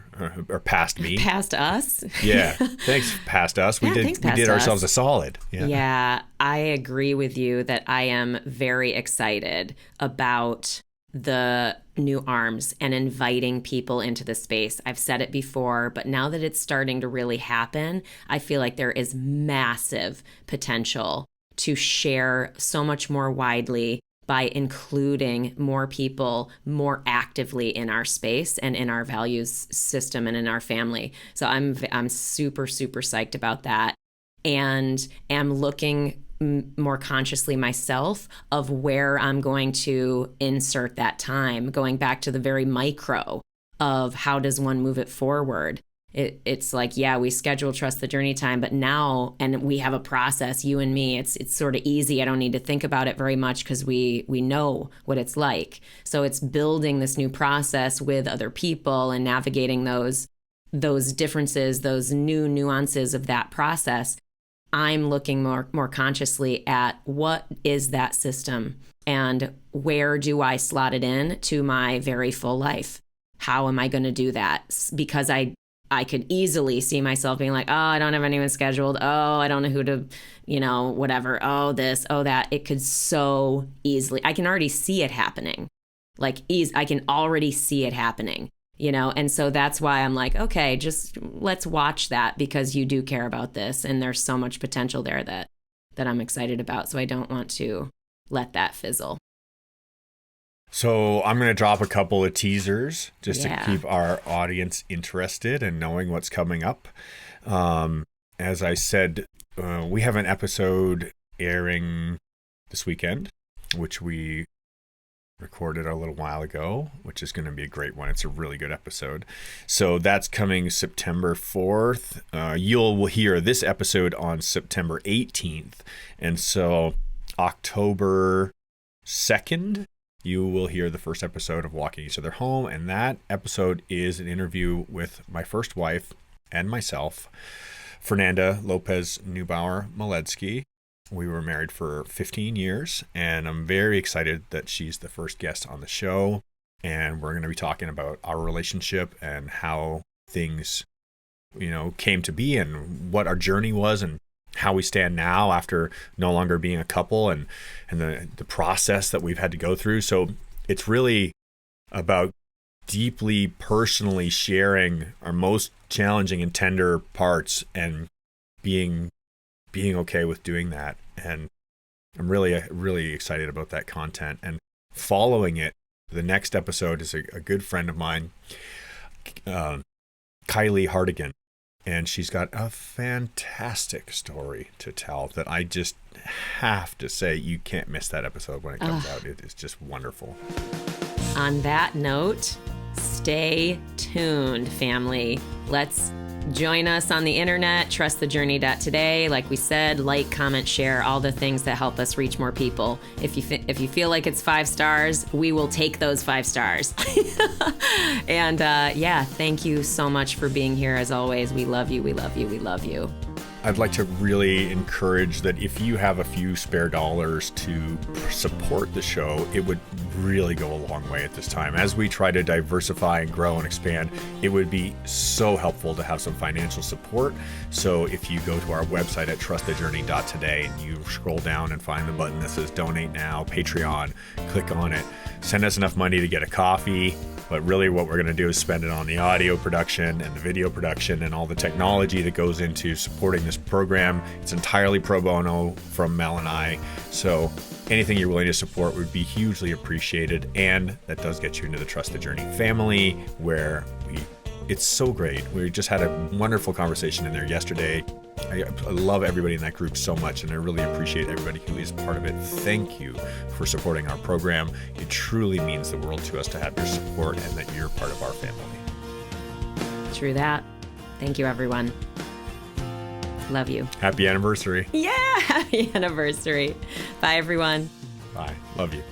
or past me. Past us. Yeah. Thanks, past us. We Yeah, thanks, did past ourselves us. a solid. Yeah, I agree with you that I am very excited about the new arms and inviting people into the space. I've said it before, but now that it's starting to really happen, I feel like there is massive potential to share so much more widely by including more people more actively in our space and in our values system and in our family. So I'm super, super psyched about that, and am looking more consciously myself of where I'm going to insert that time, going back to the very micro of how does one move it forward. It's like, yeah, we schedule Trust the Journey time, but now, and we have a process, you and me, it's sort of easy. I don't need to think about it very much because we know what it's like. So it's building this new process with other people and navigating those differences, those new nuances of that process. I'm looking more consciously at what is that system and where do I slot it in to my very full life? How am I going to do that? Because I could easily see myself being like, oh, I don't have anyone scheduled. Oh, I don't know who to, whatever. Oh, this, oh, that. It could so easily. I can already see it happening. I can already see it happening, And so that's why I'm like, okay, just let's watch that because you do care about this. And there's so much potential there that I'm excited about. So I don't want to let that fizzle. So I'm going to drop a couple of teasers just Yeah. to keep our audience interested and knowing what's coming up. As I said, we have an episode airing this weekend, which we recorded a little while ago, which is going to be a great one. It's a really good episode. So that's coming September 4th. You'll hear this episode on September 18th. And so October 2nd, you will hear the first episode of Walking Each Other Home. And that episode is an interview with my first wife and myself, Fernanda Lopez Neubauer Moledzki. We were married for 15 years, and I'm very excited that she's the first guest on the show. And we're going to be talking about our relationship and how things, came to be and what our journey was and how we stand now after no longer being a couple and the process that we've had to go through. So it's really about deeply personally sharing our most challenging and tender parts and being okay with doing that. And I'm really, really excited about that content. And following it, the next episode is a good friend of mine, Kylie Hardigan. And she's got a fantastic story to tell that I just have to say, you can't miss that episode when it comes out. It is just wonderful. On that note, stay tuned, family. Let's join us on the internet, trustthejourney.today. Like we said, like, comment, share, all the things that help us reach more people. If you feel like it's 5 stars, we will take those 5 stars. And thank you so much for being here. As always, we love you, we love you, we love you. I'd like to really encourage that if you have a few spare dollars to support the show, it would really go a long way at this time. As we try to diversify and grow and expand, it would be so helpful to have some financial support. So if you go to our website at trustthejourney.today and you scroll down and find the button that says Donate Now, Patreon, click on it. Send us enough money to get a coffee, But really what we're going to do is spend it on the audio production and the video production and all the technology that goes into supporting this program. It's entirely pro bono from Mel and I. So anything you're willing to support would be hugely appreciated. And that does get you into the Trusted Journey family, where it's so great. We just had a wonderful conversation in there yesterday. I love everybody in that group so much, and I really appreciate everybody who is part of it. Thank you for supporting our program. It truly means the world to us to have your support and that you're part of our family. True that. Thank you, everyone. Love you. Happy anniversary. Yeah, happy anniversary. Bye, everyone. Bye. Love you.